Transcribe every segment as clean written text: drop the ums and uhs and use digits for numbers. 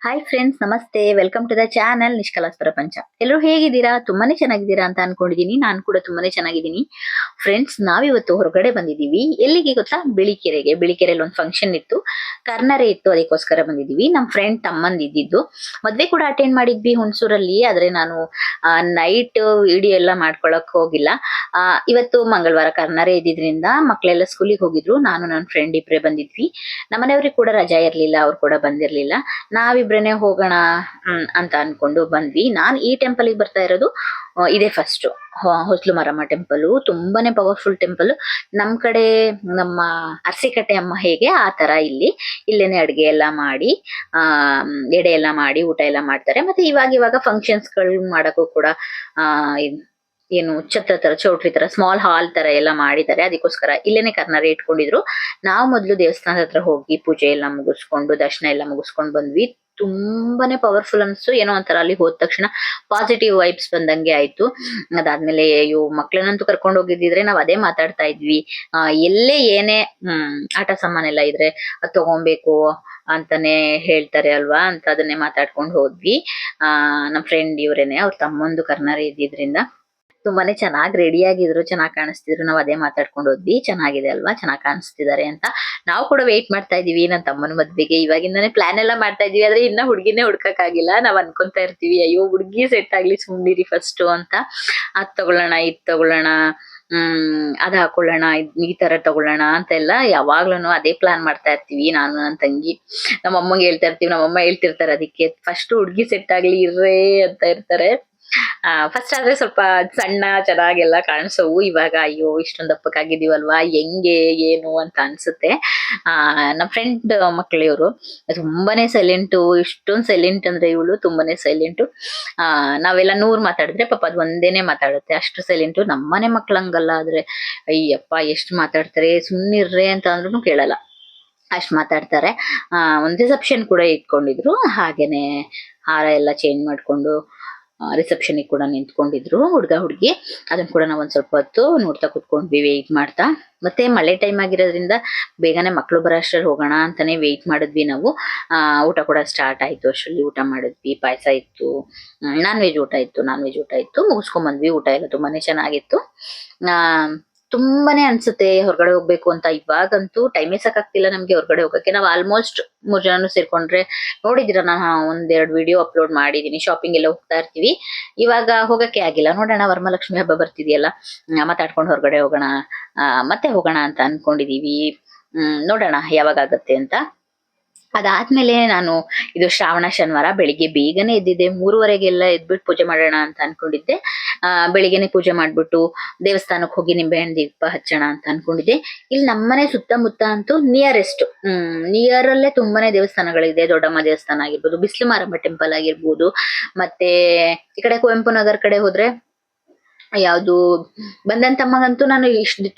Hi friends, ನಮಸ್ತೆ. Welcome to the channel ನಿಷ್ಕಲಾಸ್ ಪ್ರಪಂಚ. ಎಲ್ಲರೂ ಹೇಗಿದ್ದೀರಾ? ತುಂಬಾನೇ ಚೆನ್ನಾಗಿದ್ದೀರಾ ಅಂತ ಅನ್ಕೊಂಡಿದೀನಿ. ನಾನು ಕೂಡ ತುಂಬಾನೇ ಚೆನ್ನಾಗಿದ್ದೀನಿ. ಫ್ರೆಂಡ್ಸ್, ನಾವಿವತ್ತು ಹೊರಗಡೆ ಬಂದಿದೀವಿ. ಎಲ್ಲಿಗೆ ಗೊತ್ತಾ? ಬಿಳಿಕೆರೆಗೆ. ಬಿಳಿಕೆರೆಯಲ್ಲಿ ಒಂದು ಫಂಕ್ಷನ್ ಇತ್ತು, ಕರ್ನರೆ ಇತ್ತು, ಅದಕ್ಕೋಸ್ಕರ ಬಂದಿದೀವಿ. ನಮ್ಮ ಫ್ರೆಂಡ್ ತಮ್ಮಂದ್ ಇದ್ದಿದ್ದು. ಮದ್ವೆ ಕೂಡ ಅಟೆಂಡ್ ಮಾಡಿದ್ವಿ ಹುಣಸೂರಲ್ಲಿ. ಆದ್ರೆ ನಾನು ನೈಟ್ ವಿಡಿಯೋ ಎಲ್ಲ ಮಾಡ್ಕೊಳಕ್ ಹೋಗಿಲ್ಲ. ಇವತ್ತು ಮಂಗಳವಾರ ಕರ್ನರೆ ಇದ್ದಿದ್ರಿಂದ ಮಕ್ಕಳೆಲ್ಲ ಸ್ಕೂಲಿಗೆ ಹೋಗಿದ್ರು. ನಾನು ನನ್ನ ಫ್ರೆಂಡ್ ಇಬ್ರೇ ಬಂದಿದ್ವಿ. ನಮ್ಮನೆಯವ್ರಿಗೆ ಕೂಡ ರಜಾ ಇರ್ಲಿಲ್ಲ, ಅವ್ರು ಕೂಡ ಬಂದಿರ್ಲಿಲ್ಲ. ನಾವಿಬ್ರೇನೆ ಹೋಗೋಣ ಅಂತ ಅನ್ಕೊಂಡು ಬಂದ್ವಿ. ನಾನ್ ಈ ಟೆಂಪಲ್ ಗೆ ಬರ್ತಾ ಇರೋದು ಇದೇ ಫಸ್ಟ್. ಹೊಸ್ಲು ಮಾರಮ್ಮ ಟೆಂಪಲ್ ತುಂಬಾನೇ ಪವರ್ಫುಲ್ ಟೆಂಪಲ್. ನಮ್ ಕಡೆ ನಮ್ಮ ಅರಸಿಕಟ್ಟೆ ಅಮ್ಮ ಹೇಗೆ ಆ ತರ ಇಲ್ಲೇನೆ ಅಡ್ಗೆ ಎಲ್ಲ ಮಾಡಿ ಎಡೆ ಎಲ್ಲ ಮಾಡಿ ಊಟ ಎಲ್ಲ ಮಾಡ್ತಾರೆ. ಮತ್ತೆ ಇವಾಗ ಫಂಕ್ಷನ್ಸ್ ಗಳು ಮಾಡಕ್ಕೂ ಕೂಡ ಆ ಏನು ಛತ್ರ ತರ, ಚೌಟ್ರಿ ತರ, ಸ್ಮಾಲ್ ಹಾಲ್ ತರ ಎಲ್ಲ ಮಾಡಿದ್ದಾರೆ. ಅದಕ್ಕೋಸ್ಕರ ಇಲ್ಲೇನೆ ಕರ್ನಾರೆ ಇಟ್ಕೊಂಡಿದ್ರು. ನಾವು ಮೊದ್ಲು ದೇವಸ್ಥಾನದ ಹತ್ರ ಹೋಗಿ ಪೂಜೆ ಎಲ್ಲ ಮುಗಿಸ್ಕೊಂಡು ದರ್ಶನ ಎಲ್ಲ ಮುಗಿಸ್ಕೊಂಡು ಬಂದ್ವಿ. ತುಂಬಾನೇ ಪವರ್ಫುಲ್ ಅನ್ಸ್ತು. ಏನೋ ಒಂಥರ ಅಲ್ಲಿ ಹೋದ ತಕ್ಷಣ ಪಾಸಿಟಿವ್ ವೈಬ್ಸ್ ಬಂದಂಗೆ ಆಯ್ತು. ಅದಾದ್ಮೇಲೆ ಅಯ್ಯೋ, ಮಕ್ಳನ್ನಂತೂ ಕರ್ಕೊಂಡು ಹೋಗಿದ್ದಿದ್ರೆ ನಾವ್ ಅದೇ ಮಾತಾಡ್ತಾ ಇದ್ವಿ. ಎಲ್ಲೇ ಏನೇ ಆಟ ಸಾಮಾನ್ ಎಲ್ಲ ಇದ್ರೆ ಅದ್ ತಗೊಬೇಕು ಅಂತಾನೆ ಹೇಳ್ತಾರೆ ಅಲ್ವಾ ಅಂತ ಅದನ್ನೇ ಮಾತಾಡ್ಕೊಂಡು ಹೋದ್ವಿ. ನಮ್ ಫ್ರೆಂಡ್ ಇವ್ರೇನೆ, ಅವ್ರ ತಮ್ಮಂದು ಕರ್ನಾರೆ ಇದ್ದಿದ್ರಿಂದ ತುಂಬಾನೇ ಚೆನ್ನಾಗಿ ರೆಡಿ ಆಗಿದ್ರು, ಚೆನ್ನಾಗಿ ಕಾಣಿಸ್ತಿದ್ರು. ನಾವ್ ಅದೇ ಮಾತಾಡ್ಕೊಂಡು ಹೋದ್ವಿ. ಚೆನ್ನಾಗಿದೆ ಅಲ್ವಾ, ಚೆನ್ನಾಗಿ ಕಾಣಿಸ್ತಿದ್ದಾರೆ ಅಂತ. ನಾವು ಕೂಡ ವೇಟ್ ಮಾಡ್ತಾ ಇದೀವಿ ನನ್ನ ತಮ್ಮನ ಮದ್ವೆಗೆ. ಇವಾಗಿಂದಾನೇ ಪ್ಲಾನ್ ಎಲ್ಲ ಮಾಡ್ತಾ ಇದೀವಿ. ಆದ್ರೆ ಇನ್ನ ಹುಡ್ಗಿನೇ ಹುಡ್ಕಕ್ ಆಗಿಲ್ಲ. ನಾವ್ ಅನ್ಕೊಂತಾ ಇರ್ತೀವಿ, ಅಯ್ಯೋ ಹುಡ್ಗಿ ಸೆಟ್ ಆಗ್ಲಿ ಸುಮ್ನಿರಿ ಫಸ್ಟ್ ಅಂತ. ಅದ್ ತಗೊಳ್ಳೋಣ, ಇದ್ ತಗೊಳ್ಳೋಣ, ಅದ್ ಹಾಕೊಳ್ಳೋಣ, ಈ ತರ ತಗೊಳ್ಳೋಣ ಅಂತೆಲ್ಲ ಯಾವಾಗ್ಲೂ ಅದೇ ಪ್ಲಾನ್ ಮಾಡ್ತಾ ಇರ್ತೀವಿ. ನಾನು ನನ್ನ ತಂಗಿ ನಮ್ಮಮ್ಮಗೆ ಹೇಳ್ತಾ ಇರ್ತೀವಿ. ನಮ್ಮಮ್ಮ ಹೇಳ್ತಿರ್ತಾರೆ, ಅದಕ್ಕೆ ಫಸ್ಟ್ ಹುಡ್ಗಿ ಸೆಟ್ ಆಗ್ಲಿ ಇರ್ರೇ ಅಂತ ಇರ್ತಾರೆ. ಫಸ್ಟ್ ಆದ್ರೆ ಸ್ವಲ್ಪ ಸಣ್ಣ ಚೆನ್ನಾಗೆಲ್ಲ ಕಾಣಿಸೋವು. ಇವಾಗ ಅಯ್ಯೋ ಇಷ್ಟೊಂದ್ ದಪ್ಪಕ್ಕಾಗಿದೀವಲ್ವಾ, ಹೆಂಗೆ ಏನು ಅಂತ ಅನ್ಸುತ್ತೆ. ನಮ್ ಫ್ರೆಂಡ್ ಮಕ್ಳಿವ್ರು ತುಂಬಾನೇ ಸೈಲೆಂಟು. ಇಷ್ಟೊಂದ್ ಸೈಲೆಂಟ್ ಅಂದ್ರೆ ಇವಳು ತುಂಬಾನೇ ಸೈಲೆಂಟು. ನಾವೆಲ್ಲ 100 ಮಾತಾಡಿದ್ರೆ ಪಾಪ ಅದ್ ಒಂದೇನೆ ಮಾತಾಡುತ್ತೆ, ಅಷ್ಟು ಸೈಲೆಂಟು. ನಮ್ಮನೆ ಮಕ್ಳಂಗಲ್ಲ. ಆದ್ರೆ ಅಯ್ಯಪ್ಪ ಎಷ್ಟ್ ಮಾತಾಡ್ತಾರೆ, ಸುಮ್ನಿರ್ರೆ ಅಂತ ಅಂದ್ರೂ ಕೇಳಲ್ಲ, ಅಷ್ಟ್ ಮಾತಾಡ್ತಾರೆ. ಒಂದ್ ರಿಸೆಪ್ಷನ್ ಕೂಡ ಇಟ್ಕೊಂಡಿದ್ರು. ಹಾಗೇನೆ ಹಾರ ಎಲ್ಲ ಚೇಂಜ್ ಮಾಡ್ಕೊಂಡು ರಿಸೆಪ್ಷನ್ ಕೂಡ ನಿಂತ್ಕೊಂಡಿದ್ರು ಹುಡ್ಗ ಹುಡ್ಗಿ. ಅದನ್ನ ಕೂಡ ನಾವ್ ಒಂದ್ ಸ್ವಲ್ಪ ಹೊತ್ತು ನೋಡ್ತಾ ಕುತ್ಕೊಂಡ್ವಿ, ವೆಯ್ಟ್ ಮಾಡ್ತಾ. ಮತ್ತೆ ಮಳೆ ಟೈಮ್ ಆಗಿರೋದ್ರಿಂದ ಬೇಗನೆ ಮಕ್ಳು ಬರೋ ಅಷ್ಟ್ರಲ್ಲಿ ಹೋಗೋಣ ಅಂತಾನೆ ವೆಯ್ಟ್ ಮಾಡಿದ್ವಿ ನಾವು. ಊಟ ಕೂಡ ಸ್ಟಾರ್ಟ್ ಆಯ್ತು. ಅಷ್ಟ್ರಲ್ಲಿ ಊಟ ಮಾಡಿದ್ವಿ. ಪಾಯಸ ಇತ್ತು, ನಾನ್ ವೆಜ್ ಊಟ ಇತ್ತು. ಮುಗಿಸ್ಕೊಂಡ್ ಬಂದ್ವಿ. ಊಟ ಎಲ್ಲ ತುಂಬಾನೇ ಚೆನ್ನಾಗಿತ್ತು. ತುಂಬಾನೇ ಅನ್ಸುತ್ತೆ ಹೊರಗಡೆ ಹೋಗ್ಬೇಕು ಅಂತ. ಇವಾಗಂತೂ ಟೈಮೇ ಸಾಕಾಗ್ತಿಲ್ಲ ನಮ್ಗೆ ಹೊರಗಡೆ ಹೋಗಕ್ಕೆ. ನಾವ್ ಆಲ್ಮೋಸ್ಟ್ 3 ಜನನು ಸೇರ್ಕೊಂಡ್ರೆ ನೋಡಿದಿರ, ನಾನು 1-2 ವಿಡಿಯೋ ಅಪ್ಲೋಡ್ ಮಾಡಿದೀನಿ. ಶಾಪಿಂಗ್ ಎಲ್ಲ ಹೋಗ್ತಾ ಇರ್ತೀವಿ. ಇವಾಗ ಹೋಗಕ್ಕೆ ಆಗಿಲ್ಲ. ನೋಡೋಣ, ವರಮಹಾಲಕ್ಷ್ಮಿ ಹಬ್ಬ ಬರ್ತಿದೆಯಲ್ಲ, ಮಾತಾಡ್ಕೊಂಡು ಹೊರಗಡೆ ಹೋಗೋಣ, ಮತ್ತೆ ಹೋಗೋಣ ಅಂತ ಅನ್ಕೊಂಡಿದೀವಿ. ನೋಡೋಣ ಯಾವಾಗ ಆಗತ್ತೆ ಅಂತ. ಅದಾದ್ಮೇಲೆ ನಾನು ಇದು ಶ್ರಾವಣ ಶನಿವಾರ ಬೆಳಿಗ್ಗೆ ಬೇಗನೆ ಎದ್ದಿದ್ದೆ. 3:30ಗೆಲ್ಲ ಎದ್ಬಿಟ್ಟು ಪೂಜೆ ಮಾಡೋಣ ಅಂತ ಅನ್ಕೊಂಡಿದ್ದೆ. ಬೆಳಿಗ್ಗೆನೆ ಪೂಜೆ ಮಾಡ್ಬಿಟ್ಟು ದೇವಸ್ಥಾನಕ್ಕೆ ಹೋಗಿ ನಿಂಬೆಹಣ್ಣು ದೀಪ ಹಚ್ಚೋಣ ಅಂತ ಅನ್ಕೊಂಡಿದ್ದೆ. ಇಲ್ಲಿ ನಮ್ಮನೆ ಸುತ್ತಮುತ್ತ ಅಂತೂ ನಿಯರ್ ಅಲ್ಲೇ ತುಂಬಾನೇ ದೇವಸ್ಥಾನಗಳಿದೆ. ದೊಡ್ಡಮ್ಮ ದೇವಸ್ಥಾನ ಆಗಿರ್ಬೋದು, ಬಿಸ್ಲು ಮಾರಮ್ಮ ಟೆಂಪಲ್ ಆಗಿರ್ಬೋದು, ಮತ್ತೆ ಈ ಕಡೆ ಕುವೆಂಪು ನಗರ್ ಕಡೆ ಹೋದ್ರೆ ಯಾವ್ದು ಬಂದಂತಮ್ಮಗಂತೂ ನಾನು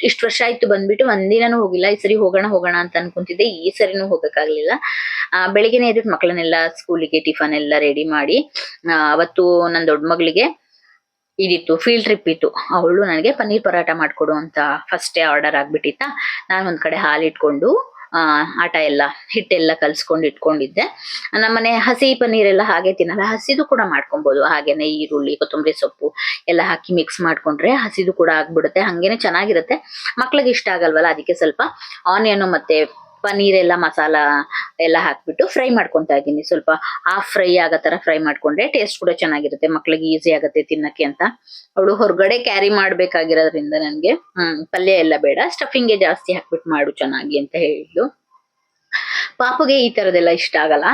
ಇಷ್ಟು ವರ್ಷ ಆಯ್ತು ಬಂದ್ಬಿಟ್ಟು ಒಂದಿನಾನು ಹೋಗಿಲ್ಲ. ಈ ಸರಿ ಹೋಗೋಣ ಅಂತ ಅನ್ಕೊಂತಿದ್ದೆ. ಈ ಸರಿನೂ ಹೋಗಕ್ಕಾಗ್ಲಿಲ್ಲ. ಬೆಳಿಗ್ಗೆನೆ ಎದ್ಬಿಟ್ಟು ಮಕ್ಕಳನ್ನೆಲ್ಲ ಸ್ಕೂಲಿಗೆ ಟಿಫನ್ ಎಲ್ಲ ರೆಡಿ ಮಾಡಿ, ಅವತ್ತು ನನ್ನ ದೊಡ್ಡ ಮಗಳಿಗೆ ಇದಿತ್ತು, ಫೀಲ್ಡ್ ಟ್ರಿಪ್ ಇತ್ತು. ಅವಳು ನನಗೆ ಪನ್ನೀರ್ ಪರಾಟ ಮಾಡ್ಕೊಡು ಅಂತ ಫಸ್ಟೇ ಆರ್ಡರ್ ಆಗ್ಬಿಟ್ಟಿತ್ತ. ನಾನು ಒಂದ್ ಕಡೆ ಹಾಲಿಟ್ಕೊಂಡು ಆಟ ಎಲ್ಲ ಹಿಟ್ಟೆಲ್ಲ ಕಲ್ಸ್ಕೊಂಡು ಇಟ್ಕೊಂಡಿದ್ದೆ. ನಮ್ಮನೆ ಹಸಿ ಪನ್ನೀರೆಲ್ಲ ಹಾಗೆ ತಿನ್ನಲ್ಲ, ಹಸಿದು ಕೂಡ ಮಾಡ್ಕೊಬಹುದು. ಹಾಗೇನೆ ಈರುಳ್ಳಿ, ಕೊತ್ತಂಬರಿ ಸೊಪ್ಪು ಎಲ್ಲ ಹಾಕಿ ಮಿಕ್ಸ್ ಮಾಡ್ಕೊಂಡ್ರೆ ಹಸಿದು ಕೂಡ ಆಗ್ಬಿಡುತ್ತೆ. ಹಂಗೇನೆ ಚೆನ್ನಾಗಿರುತ್ತೆ. ಮಕ್ಳಿಗೆ ಇಷ್ಟ ಆಗಲ್ವಲ್ಲ, ಅದಕ್ಕೆ ಸ್ವಲ್ಪ ಆನಿಯನ್ ಮತ್ತೆ ಪನ್ನೀರ್ ಎಲ್ಲ ಮಸಾಲ ಎಲ್ಲ ಹಾಕ್ಬಿಟ್ಟು ಫ್ರೈ ಮಾಡ್ಕೊಂತಾ ಇದ್ದೀನಿ. ಸ್ವಲ್ಪ ಹಾಫ್ ಫ್ರೈ ಆಗೋ ತರ ಫ್ರೈ ಮಾಡ್ಕೊಂಡ್ರೆ ಟೇಸ್ಟ್ ಕೂಡ ಚೆನ್ನಾಗಿರುತ್ತೆ, ಮಕ್ಳಿಗೆ ಈಸಿ ಆಗುತ್ತೆ ತಿನ್ನಕ್ಕೆ ಅಂತ. ಅವಳು ಹೊರಗಡೆ ಕ್ಯಾರಿ ಮಾಡ್ಬೇಕಾಗಿರೋದ್ರಿಂದ ನನ್ಗೆ ಪಲ್ಯ ಎಲ್ಲ ಬೇಡ, ಸ್ಟಫಿಂಗ್ಗೆ ಜಾಸ್ತಿ ಹಾಕ್ಬಿಟ್ಟು ಮಾಡು ಚೆನ್ನಾಗಿ ಅಂತ ಹೇಳಿದ್ಲು. ಪಾಪುಗೆ ಈ ತರದೆಲ್ಲ ಇಷ್ಟ ಆಗಲ್ಲ.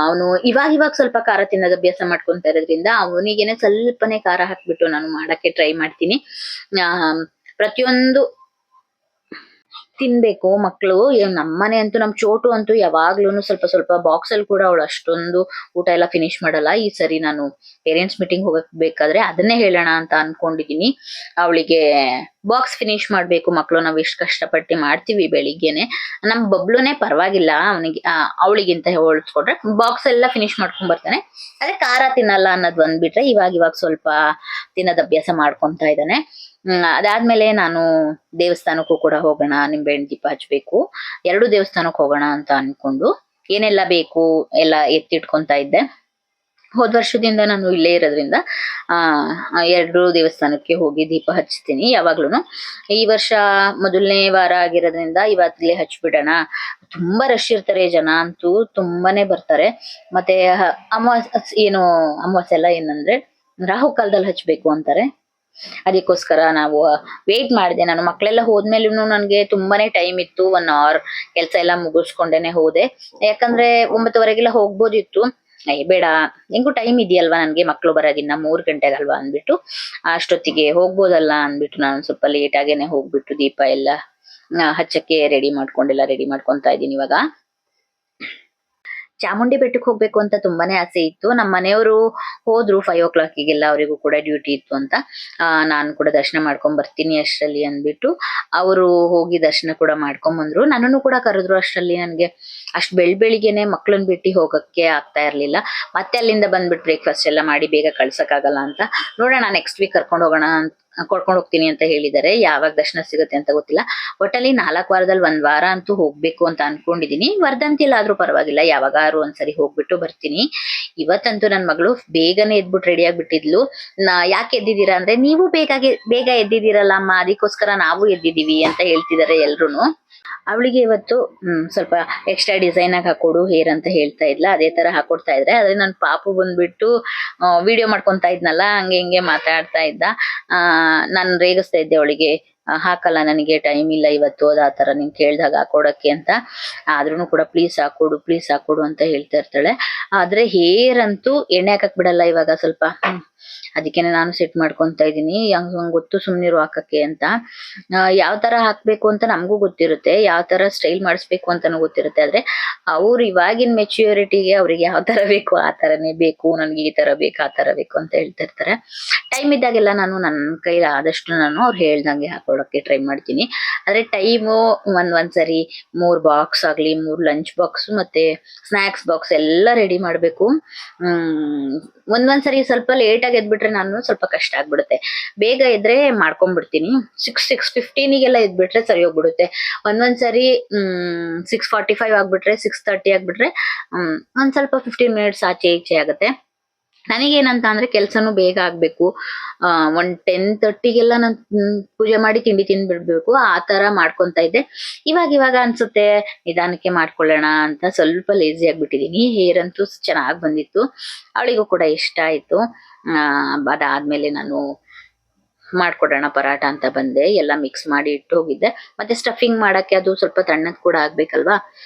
ಅವನು ಇವಾಗ ಸ್ವಲ್ಪ ಖಾರ ತಿನ್ನೋದು ಅಭ್ಯಾಸ ಮಾಡ್ಕೊಂತ ಇರೋದ್ರಿಂದ ಅವನಿಗೇನೆ ಸ್ವಲ್ಪನೇ ಖಾರ ಹಾಕ್ಬಿಟ್ಟು ನಾನು ಮಾಡಕ್ಕೆ ಟ್ರೈ ಮಾಡ್ತೀನಿ. ಪ್ರತಿಯೊಂದು ತಿನ್ಬೇಕು ಮಕ್ಕಳು. ನಮ್ಮನೆ ಅಂತೂ ನಮ್ ಚೋಟು ಅಂತೂ ಯಾವಾಗ್ಲೂ ಸ್ವಲ್ಪ ಬಾಕ್ಸ್ ಅಲ್ಲಿ ಕೂಡ ಅವಳು ಅಷ್ಟೊಂದು ಊಟ ಎಲ್ಲ ಫಿನಿಶ್ ಮಾಡಲ್ಲ. ಈ ಸರಿ ನಾನು ಪೇರೆಂಟ್ಸ್ ಮೀಟಿಂಗ್ ಹೋಗಬೇಕಾದ್ರೆ ಅದನ್ನೇ ಹೇಳೋಣ ಅಂತ ಅನ್ಕೊಂಡಿದೀನಿ. ಅವಳಿಗೆ ಬಾಕ್ಸ್ ಫಿನಿಶ್ ಮಾಡ್ಬೇಕು ಮಕ್ಕಳು, ನಾವ್ ಎಷ್ಟು ಕಷ್ಟಪಟ್ಟು ಮಾಡ್ತೀವಿ ಬೆಳಿಗ್ಗೆನೆ. ನಮ್ ಬಬ್ಲುನೇ ಪರವಾಗಿಲ್ಲ, ಅವನಿಗೆ ಅವಳಿಗಿಂತ ಹೋಲಿಸ್ಕೊಂಡ್ರೆ ಬಾಕ್ಸ್ ಎಲ್ಲ ಫಿನಿಶ್ ಮಾಡ್ಕೊಂಡ್ ಬರ್ತಾನೆ. ಅದೇ ಖಾರ ತಿನ್ನಲ್ಲ ಅನ್ನೋದು ಬಂದ್ಬಿಟ್ರೆ ಇವಾಗ ಸ್ವಲ್ಪ ತಿನ್ನೋದ್ ಅಭ್ಯಾಸ ಮಾಡ್ಕೊಂತ ಇದ್ದಾನೆ. ಅದಾದ್ಮೇಲೆ ನಾನು ದೇವಸ್ಥಾನಕ್ಕೂ ಕೂಡ ಹೋಗೋಣ, ನಿಂಬೆಹಣ್ಣು ದೀಪ ಹಚ್ಬೇಕು. 2 ದೇವಸ್ಥಾನಕ್ಕೆ ಹೋಗೋಣ ಅಂತ ಅನ್ಕೊಂಡು ಏನೆಲ್ಲ ಬೇಕು ಎಲ್ಲ ಎತ್ತಿಟ್ಕೊಂತ ಇದ್ದೆ. ಹೋದ ವರ್ಷದಿಂದ ನಾನು ಇಲ್ಲೇ ಇರೋದ್ರಿಂದ ಎರಡು ದೇವಸ್ಥಾನಕ್ಕೆ ಹೋಗಿ ದೀಪ ಹಚ್ತೀನಿ ಯಾವಾಗ್ಲೂನು. ಈ ವರ್ಷ ಮೊದಲನೇ ವಾರ ಆಗಿರೋದ್ರಿಂದ ಇವತ್ತಲೇ ಹಚ್ಬಿಡೋಣ. ತುಂಬಾ ರಶ್ ಇರ್ತಾರೆ, ಜನ ಅಂತೂ ತುಂಬಾನೇ ಬರ್ತಾರೆ. ಮತ್ತೆ ಏನು ಅಮಾವಾಸ್ಯೆ ಎಲ್ಲ ಏನಂದ್ರೆ ರಾಹು ಕಾಲದಲ್ಲಿ ಹಚ್ಬೇಕು ಅಂತಾರೆ. ಅದಕ್ಕೋಸ್ಕರ ನಾವು ವೇಟ್ ಮಾಡಿದೆ. ನಾನು ಮಕ್ಕಳೆಲ್ಲ ಹೋದ್ಮೇಲೂ ನನ್ಗೆ ತುಂಬಾನೇ ಟೈಮ್ ಇತ್ತು. 1 hour ಕೆಲ್ಸ ಎಲ್ಲ ಮುಗಿಸ್ಕೊಂಡೇನೆ ಹೋದೆ. ಯಾಕಂದ್ರೆ 9:30ಗೆಲ್ಲ ಹೋಗ್ಬೋದಿತ್ತು. ಬೇಡ, ಹೆಂಗು ಟೈಮ್ ಇದೆಯಲ್ವಾ ನನ್ಗೆ, ಮಕ್ಳು ಬರೋದಿನ್ನ 3 ಗಂಟೆಗಲ್ವಾ ಅಂದ್ಬಿಟ್ಟು ಅಷ್ಟೊತ್ತಿಗೆ ಹೋಗ್ಬೋದಲ್ಲ ಅಂದ್ಬಿಟ್ಟು ನಾನು ಸ್ವಲ್ಪ ಲೇಟ್ ಆಗೇನೆ ಹೋಗ್ಬಿಟ್ಟು ದೀಪ ಎಲ್ಲ ಹಚ್ಚಕ್ಕೆ ರೆಡಿ ಮಾಡ್ಕೊಂತ ಇದ್ದೀನಿ ಇವಾಗ. ಚಾಮುಂಡಿ ಬೆಟ್ಟಕ್ಕೆ ಹೋಗ್ಬೇಕು ಅಂತ ತುಂಬಾನೇ ಆಸೆ ಇತ್ತು. ನಮ್ಮ ಮನೆಯವರು ಹೋದ್ರು 5 o'clockಗೆಲ್ಲ, ಅವರಿಗೂ ಕೂಡ ಡ್ಯೂಟಿ ಇತ್ತು ಅಂತ. ನಾನು ಕೂಡ ದರ್ಶನ ಮಾಡ್ಕೊಂಡ್ ಬರ್ತೀನಿ ಅಷ್ಟರಲ್ಲಿ ಅಂದ್ಬಿಟ್ಟು ಅವರು ಹೋಗಿ ದರ್ಶನ ಕೂಡ ಮಾಡ್ಕೊಂಡ್ ಬಂದ್ರು. ನನ್ನನ್ನು ಕೂಡ ಕರೆದ್ರು. ಅಷ್ಟರಲ್ಲಿ ನನ್ಗೆ ಅಷ್ಟ್ ಬೆಳಿಗ್ಗೆನೆ ಮಕ್ಳನ್ ಬಿಟ್ಟು ಹೋಗಕ್ಕೆ ಆಗ್ತಾ ಇರ್ಲಿಲ್ಲ. ಮತ್ತೆ ಅಲ್ಲಿಂದ ಬಂದ್ಬಿಟ್ಟು ಬ್ರೇಕ್ಫಾಸ್ಟ್ ಎಲ್ಲ ಮಾಡಿ ಬೇಗ ಕಳ್ಸಕ್ಕಾಗಲ್ಲ ಅಂತ ನೋಡೋಣ, ನೆಕ್ಸ್ಟ್ ವೀಕ್ ಕರ್ಕೊಂಡು ಹೋಗೋಣ ಅಂತ ಕರ್ಕೊಂಡು ಹೋಗ್ತೀನಿ ಅಂತ ಹೇಳಿದ್ದಾರೆ. ಯಾವಾಗ ದರ್ಶನ ಸಿಗುತ್ತೆ ಅಂತ ಗೊತ್ತಿಲ್ಲ. ಒಟ್ಟಲ್ಲಿ 4 ವಾರದಲ್ಲಿ 1 ವಾರ ಅಂತೂ ಹೋಗ್ಬೇಕು ಅಂತ ಅನ್ಕೊಂಡಿದೀನಿ. ವರ್ಧಂತಿಲ್ ಆದ್ರೂ ಪರವಾಗಿಲ್ಲ, ಯಾವಾಗಾರು ಒಂದ್ಸರಿ ಹೋಗ್ಬಿಟ್ಟು ಬರ್ತೀನಿ. ಇವತ್ತಂತೂ ನನ್ ಮಗಳು ಬೇಗನೆ ಎದ್ಬಿಟ್ಟು ರೆಡಿ ಆಗ್ಬಿಟ್ಟಿದ್ಲು. ಯಾಕೆ ಎದ್ದಿದ್ದೀರಾ ಅಂದ್ರೆ, ನೀವು ಬೇಗ ಎದ್ದಿದ್ದೀರಲ್ಲ ಅಮ್ಮ, ಅದಕ್ಕೋಸ್ಕರ ನಾವು ಎದ್ದಿದೀವಿ ಅಂತ ಹೇಳ್ತಿದ್ದಾರೆ ಎಲ್ರುನು. ಅವಳಿಗೆ ಇವತ್ತು ಸ್ವಲ್ಪ ಎಕ್ಸ್ಟ್ರಾ ಡಿಸೈನ್ ಆಗಿ ಹಾಕೊಡು ಹೇರ್ ಅಂತ ಹೇಳ್ತಾ ಇದ್ಲ. ಅದೇ ತರ ಹಾಕೊಡ್ತಾ ಇದ್ರೆ, ಆದ್ರೆ ನನ್ ಪಾಪು ಬಂದ್ಬಿಟ್ಟು ವಿಡಿಯೋ ಮಾಡ್ಕೊಂತ ಇದ್ನಲ್ಲ, ಹಂಗೆ ಹಿಂಗೆ ಮಾತಾಡ್ತಾ ಇದ್ದ. ನಾನು ರೇಗಿಸ್ತಾ ಇದ್ದೆ ಅವಳಿಗೆ, ಹಾಕಲ್ಲ ನನಗೆ ಟೈಮ್ ಇಲ್ಲ ಇವತ್ತು, ಆ ತರ ನೀನ್ ಕೇಳ್ದಾಗ ಹಾಕೊಡಕ್ಕೆ ಅಂತ. ಆದ್ರೂ ಕೂಡ ಪ್ಲೀಸ್ ಹಾಕೊಡು ಅಂತ ಹೇಳ್ತಾ ಇರ್ತಾಳೆ. ಆದ್ರೆ ಹೇರ್ ಅಂತೂ ಎಣ್ಣೆ ಹಾಕಕ್ ಬಿಡಲ್ಲ ಇವಾಗ ಸ್ವಲ್ಪ. ಅದಕ್ಕೇನೆ ನಾನು ಸೆಟ್ ಮಾಡ್ಕೊಂತ ಇದ್ದೀನಿ. ಗೊತ್ತು ಸುಮ್ನಿರು ಹಾಕಕ್ಕೆ ಅಂತ. ಯಾವ ತರ ಹಾಕ್ಬೇಕು ಅಂತ ನಮಗೂ ಗೊತ್ತಿರುತ್ತೆ, ಯಾವ ತರ ಸ್ಟೈಲ್ ಮಾಡಿಸ್ಬೇಕು ಅಂತಾನು ಗೊತ್ತಿರುತ್ತೆ. ಆದ್ರೆ ಅವ್ರು ಇವಾಗಿನ ಮೆಚ್ಯೂರಿಟಿಗೆ ಅವ್ರಿಗೆ ಯಾವ ತರ ಬೇಕು ಆ ತರನೇ ಬೇಕು, ನನ್ಗೆ ಈ ತರ ಬೇಕು ಆ ತರ ಬೇಕು ಅಂತ ಹೇಳ್ತಾ ಇರ್ತಾರೆ. ಟೈಮ್ ಇದ್ದಾಗೆಲ್ಲ ನಾನು ನನ್ನ ಕೈಲಿ ಆದಷ್ಟು ನಾನು ಅವ್ರು ಹೇಳ್ದಂಗೆ ಹಾಕೊಳಕ್ಕೆ ಟ್ರೈ ಮಾಡ್ತೀನಿ. ಆದ್ರೆ ಟೈಮು ಒಂದ್ಸರಿ 3 ಬಾಕ್ಸ್ ಆಗ್ಲಿ, 3 ಲಂಚ್ ಬಾಕ್ಸ್ ಮತ್ತೆ ಸ್ನಾಕ್ಸ್ ಬಾಕ್ಸ್ ಎಲ್ಲ ರೆಡಿ ಮಾಡ್ಬೇಕು. ಒಂದೊಂದ್ಸರಿ ಸ್ವಲ್ಪ ಲೇಟ್ ಆಗಿ ಎದ್ಬಿಟ್ರೆ ನಾನು ಸ್ವಲ್ಪ ಕಷ್ಟ ಆಗ್ಬಿಡುತ್ತೆ. ಬೇಗ ಎದ್ರೆ ಮಾಡ್ಕೊಂಡ್ಬಿಡ್ತೀನಿ. 6:15ಗೆಲ್ಲ ಎದ್ಬಿಟ್ರೆ ಸರಿ ಹೋಗ್ಬಿಡುತ್ತೆ. ಒಂದೊಂದ್ಸರಿ 6:45 ಆಗ್ಬಿಟ್ರೆ, 6:30 ಆಗ್ಬಿಟ್ರೆ ಒಂದ್ ಸ್ವಲ್ಪ 15 ಮಿನಿಟ್ಸ್ ಆಚೆ ಈಚೆ ಆಗುತ್ತೆ. ನನಗೇನಂತ ಅಂದ್ರೆ ಕೆಲ್ಸನೂ ಬೇಗ ಆಗ್ಬೇಕು. 10:30ಗೆಲ್ಲ ನಾನು ಪೂಜೆ ಮಾಡಿ ತಿಂಡಿ ತಿಂದ್ಬಿಡ್ಬೇಕು, ಆ ತರ ಮಾಡ್ಕೊಂತ ಇದ್ದೆ. ಇವಾಗ ಅನ್ಸುತ್ತೆ ನಿಧಾನಕ್ಕೆ ಮಾಡ್ಕೊಳ್ಳೋಣ ಅಂತ ಸ್ವಲ್ಪ ಲೇಜಿ ಆಗ್ಬಿಟ್ಟಿದೀನಿ. ಹೇರ್ ಅಂತೂ ಚೆನ್ನಾಗ್ ಬಂದಿತ್ತು, ಅವಳಿಗೂ ಕೂಡ ಇಷ್ಟ ಆಯ್ತು. ಅದಾದ್ಮೇಲೆ ನಾನು ಮಾಡ್ಕೊಡೋಣ ಪರಾಟ ಅಂತ ಬಂದೆ. ಎಲ್ಲ ಮಿಕ್ಸ್ ಮಾಡಿ ಇಟ್ಟು ಹೋಗಿದ್ದೆ. ಮತ್ತೆ ಸ್ಟಫಿಂಗ್ ಮಾಡಕ್ಕೆ ಅದು ಸ್ವಲ್ಪ ತಣ್ಣದ್ ಕೂಡ ಆಗ್ಬೇಕಲ್ವಾ,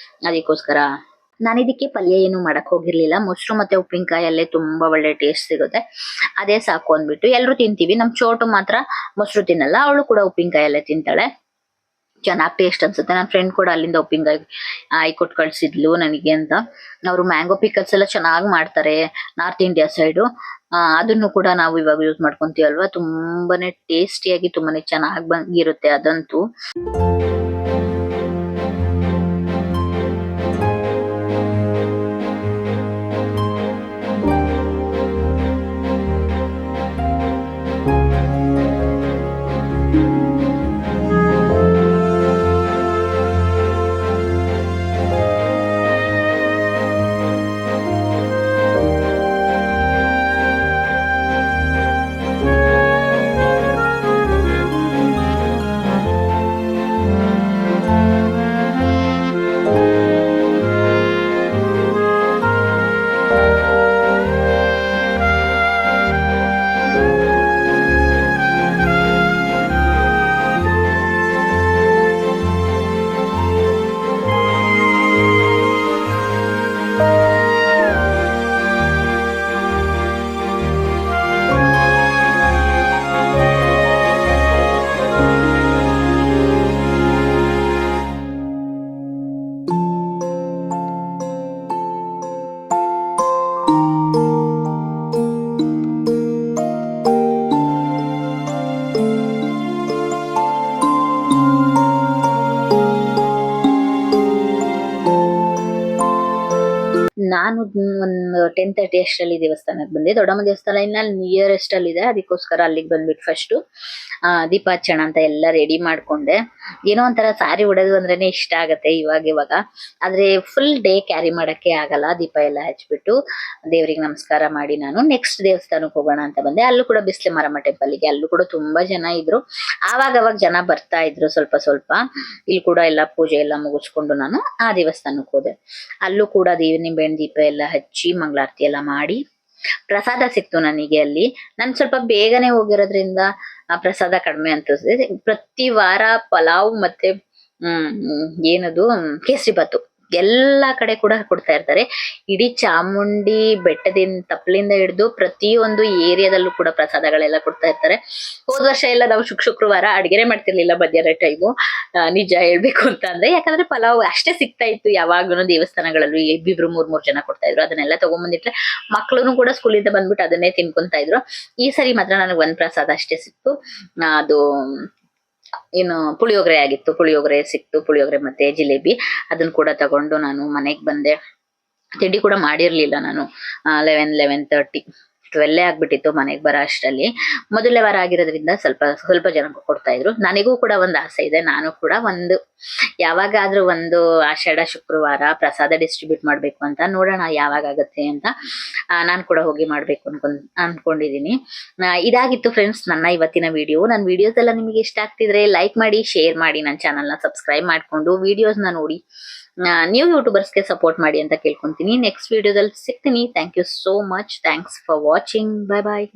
ಅದಕ್ಕೋಸ್ಕರ ನಾನು ಇದಕ್ಕೆ ಪಲ್ಯ ಏನು ಮಾಡಕ್ ಹೋಗಿರ್ಲಿಲ್ಲ. ಮೊಸರು ಮತ್ತೆ ಉಪ್ಪಿನಕಾಯಿ ಅಲ್ಲೇ ತುಂಬಾ ಒಳ್ಳೆ ಟೇಸ್ಟ್ ಸಿಗುತ್ತೆ, ಅದೇ ಸಾಕು ಅಂದ್ಬಿಟ್ಟು ಎಲ್ರು ತಿಂತೀವಿ. ನಮ್ ಚೋಟು ಮಾತ್ರ ಮೊಸರು ತಿನ್ನಲ್ಲ, ಅವಳು ಕೂಡ ಉಪ್ಪಿನಕಾಯಿ ಅಲ್ಲೇ ತಿಂತಾಳೆ. ಚೆನ್ನಾಗ್ ಟೇಸ್ಟ್ ಅನ್ಸುತ್ತೆ. ನನ್ನ ಫ್ರೆಂಡ್ ಕೂಡ ಅಲ್ಲಿಂದ ಉಪ್ಪಿನಕಾಯಿ ಕೊಟ್ಟು ಕಳ್ಸಿದ್ಲು ನನಗೆ ಅಂತ. ಅವರು ಮ್ಯಾಂಗೋ ಪಿಕಲ್ಸ್ ಎಲ್ಲ ಚೆನ್ನಾಗಿ ಮಾಡ್ತಾರೆ ನಾರ್ತ್ ಇಂಡಿಯಾ ಸೈಡು. ಅದನ್ನು ಕೂಡ ನಾವು ಇವಾಗ ಯೂಸ್ ಮಾಡ್ಕೊಂತೀವಲ್ವಾ, ತುಂಬಾನೇ ಟೇಸ್ಟಿಯಾಗಿ ತುಂಬಾನೇ ಚೆನ್ನಾಗಿ ಬಂದಿರುತ್ತೆ ಅದಂತೂ. ನಾನು ಒಂದು 10:30 ಅಷ್ಟರಲ್ಲಿ ದೇವಸ್ಥಾನಕ್ಕೆ ಬಂದೆ. ದೊಡ್ಡಮ್ಮ ದೇವಸ್ಥಾನ ಇನ್ನ ನಿಯರೆಸ್ಟ್ ಅಲ್ಲಿ ಇದೆ, ಅದಕ್ಕೋಸ್ಕರ ಅಲ್ಲಿಗೆ ಬಂದ್ಬಿಟ್ಟು ಫಸ್ಟ್ ದೀಪ ಹಚ್ಚೋಣ ಅಂತ ಎಲ್ಲ ರೆಡಿ ಮಾಡ್ಕೊಂಡೆ. ಏನೋ ಒಂಥರ ಸಾರಿ ಉಡೋದು ಅಂದ್ರೇನೆ ಇಷ್ಟ ಆಗತ್ತೆ ಇವಾಗ. ಆದ್ರೆ ಫುಲ್ ಡೇ ಕ್ಯಾರಿ ಮಾಡಕ್ಕೆ ಆಗಲ್ಲ. ದೀಪ ಎಲ್ಲ ಹಚ್ಬಿಟ್ಟು ದೇವ್ರಿಗೆ ನಮಸ್ಕಾರ ಮಾಡಿ ನಾನು ನೆಕ್ಸ್ಟ್ ದೇವಸ್ಥಾನಕ್ಕೆ ಹೋಗೋಣ ಅಂತ ಬಂದೆ. ಅಲ್ಲೂ ಕೂಡ ಬಿಸ್ಲೆ ಮಾರಮ್ಮ ಟೆಂಪಲ್ಗೆ, ಅಲ್ಲೂ ಕೂಡ ತುಂಬಾ ಜನ ಇದ್ರು. ಅವಾಗ ಜನ ಬರ್ತಾ ಇದ್ರು ಸ್ವಲ್ಪ. ಇಲ್ಲಿ ಕೂಡ ಎಲ್ಲ ಪೂಜೆ ಎಲ್ಲ ಮುಗಿಸ್ಕೊಂಡು ನಾನು ಆ ದೇವಸ್ಥಾನಕ್ಕೆ ಹೋದೆ. ಅಲ್ಲೂ ಕೂಡ ನಿಂಬೆಹಣ್ಣು ದೀಪ ಎಲ್ಲ ಹಚ್ಚಿ ಮಂಗಳಾರತಿ ಎಲ್ಲ ಮಾಡಿ ಪ್ರಸಾದ ಸಿಕ್ತು ನನಗೆ ಅಲ್ಲಿ. ನಾನು ಸ್ವಲ್ಪ ಬೇಗನೆ ಹೋಗಿರೋದ್ರಿಂದ ಆ ಪ್ರಸಾದ ಕಡಿಮೆ ಅನ್ಸಿದೆ. ಪ್ರತಿ ವಾರ ಪಲಾವ್ ಮತ್ತೆ ಏನದು ಕೇಸರಿ ಬಾತು ಎಲ್ಲಾ ಕಡೆ ಕೂಡ ಕೊಡ್ತಾ ಇರ್ತಾರೆ. ಇಡೀ ಚಾಮುಂಡಿ ಬೆಟ್ಟದಿಂದ ತಪ್ಪಲಿಂದ ಹಿಡಿದು ಪ್ರತಿಯೊಂದು ಏರಿಯಾದಲ್ಲೂ ಕೂಡ ಪ್ರಸಾದಗಳೆಲ್ಲ ಕೊಡ್ತಾ ಇರ್ತಾರೆ. ಹೋದ ವರ್ಷ ಎಲ್ಲ ನಾವು ಶುಕ್ರವಾರ ಅಡ್ಗೆನೆ ಮಾಡ್ತಿರ್ಲಿಲ್ಲ ಮಧ್ಯಾಹ್ನ ಟೈಮು, ನಿಜ ಹೇಳ್ಬೇಕು ಅಂತ ಅಂದ್ರೆ. ಯಾಕಂದ್ರೆ ಪಲಾವ್ ಅಷ್ಟೇ ಸಿಗ್ತಾ ಇತ್ತು ಯಾವಾಗಲೂ ದೇವಸ್ಥಾನಗಳಲ್ಲೂ. ಇಬ್ಬಿಬ್ರು ಮೂರ್ ಜನ ಕೊಡ್ತಾ ಇದ್ರು. ಅದನ್ನೆಲ್ಲ ತಗೊಂಡ್ಬಂದಿಟ್ರೆ ಮಕ್ಳು ಕೂಡ ಸ್ಕೂಲಿಂದ ಬಂದ್ಬಿಟ್ಟು ಅದನ್ನೇ ತಿನ್ಕೊಂತಾ ಇದ್ರು. ಈ ಸರಿ ಮಾತ್ರ ನನಗೆ ಒಂದ್ ಪ್ರಸಾದ ಅಷ್ಟೇ ಸಿಕ್ತು. ಅದು ಏನು ಪುಳಿಯೋಗರೆ ಆಗಿತ್ತು, ಪುಳಿಯೋಗರೆ ಸಿಕ್ತು. ಪುಳಿಯೋಗರೆ ಮತ್ತೆ ಜಿಲೇಬಿ ಅದನ್ನ ಕೂಡ ತಗೊಂಡು ನಾನು ಮನೆಗ್ ಬಂದೆ. ತಿಂಡಿ ಕೂಡ ಮಾಡಿರ್ಲಿಲ್ಲ ನಾನು. 11:30 12 ಆಗ್ಬಿಟ್ಟಿತ್ತು ಮನೆಗ್ ಬರೋ ಅಷ್ಟರಲ್ಲಿ. ಮೊದಲನೇ ವಾರ ಆಗಿರೋದ್ರಿಂದ ಸ್ವಲ್ಪ ಜನ ಕೊಡ್ತಾ ಇದ್ರು. ನನಗೂ ಕೂಡ ಒಂದು ಆಸೆ ಇದೆ, ನಾನು ಕೂಡ ಯಾವಾಗಾದ್ರೂ ಒಂದು ಆಷಾಢ ಶುಕ್ರವಾರ ಪ್ರಸಾದ ಡಿಸ್ಟ್ರಿಬ್ಯೂಟ್ ಮಾಡ್ಬೇಕು ಅಂತ. ನೋಡೋಣ ಯಾವಾಗ ಆಗತ್ತೆ ಅಂತ. ನಾನು ಕೂಡ ಹೋಗಿ ಮಾಡ್ಬೇಕು ಅನ್ಕೊಂಡಿದೀನಿ. ಇದಾಗಿತ್ತು ಫ್ರೆಂಡ್ಸ್ ನನ್ನ ಇವತ್ತಿನ ವಿಡಿಯೋ. ನನ್ನ ವಿಡಿಯೋಸ್ ಎಲ್ಲ ನಿಮಗೆ ಇಷ್ಟ ಆಗ್ತಿದ್ರೆ ಲೈಕ್ ಮಾಡಿ, ಶೇರ್ ಮಾಡಿ, ನನ್ನ ಚಾನಲ್ನ ಸಬ್ಸ್ಕ್ರೈಬ್ ಮಾಡ್ಕೊಂಡು ವಿಡಿಯೋಸ್ನ ನೋಡಿ ನ್ಯೂ ಯೂಟ್ಯೂಬರ್ಸ್ಗೆ ಸಪೋರ್ಟ್ ಮಾಡಿ ಅಂತ ಕೇಳ್ಕೊಂತೀನಿ. ನೆಕ್ಸ್ಟ್ ವಿಡಿಯೋದಲ್ಲಿ ಸಿಗ್ತೀನಿ. Thank you so much. Thanks for watching. Bye bye.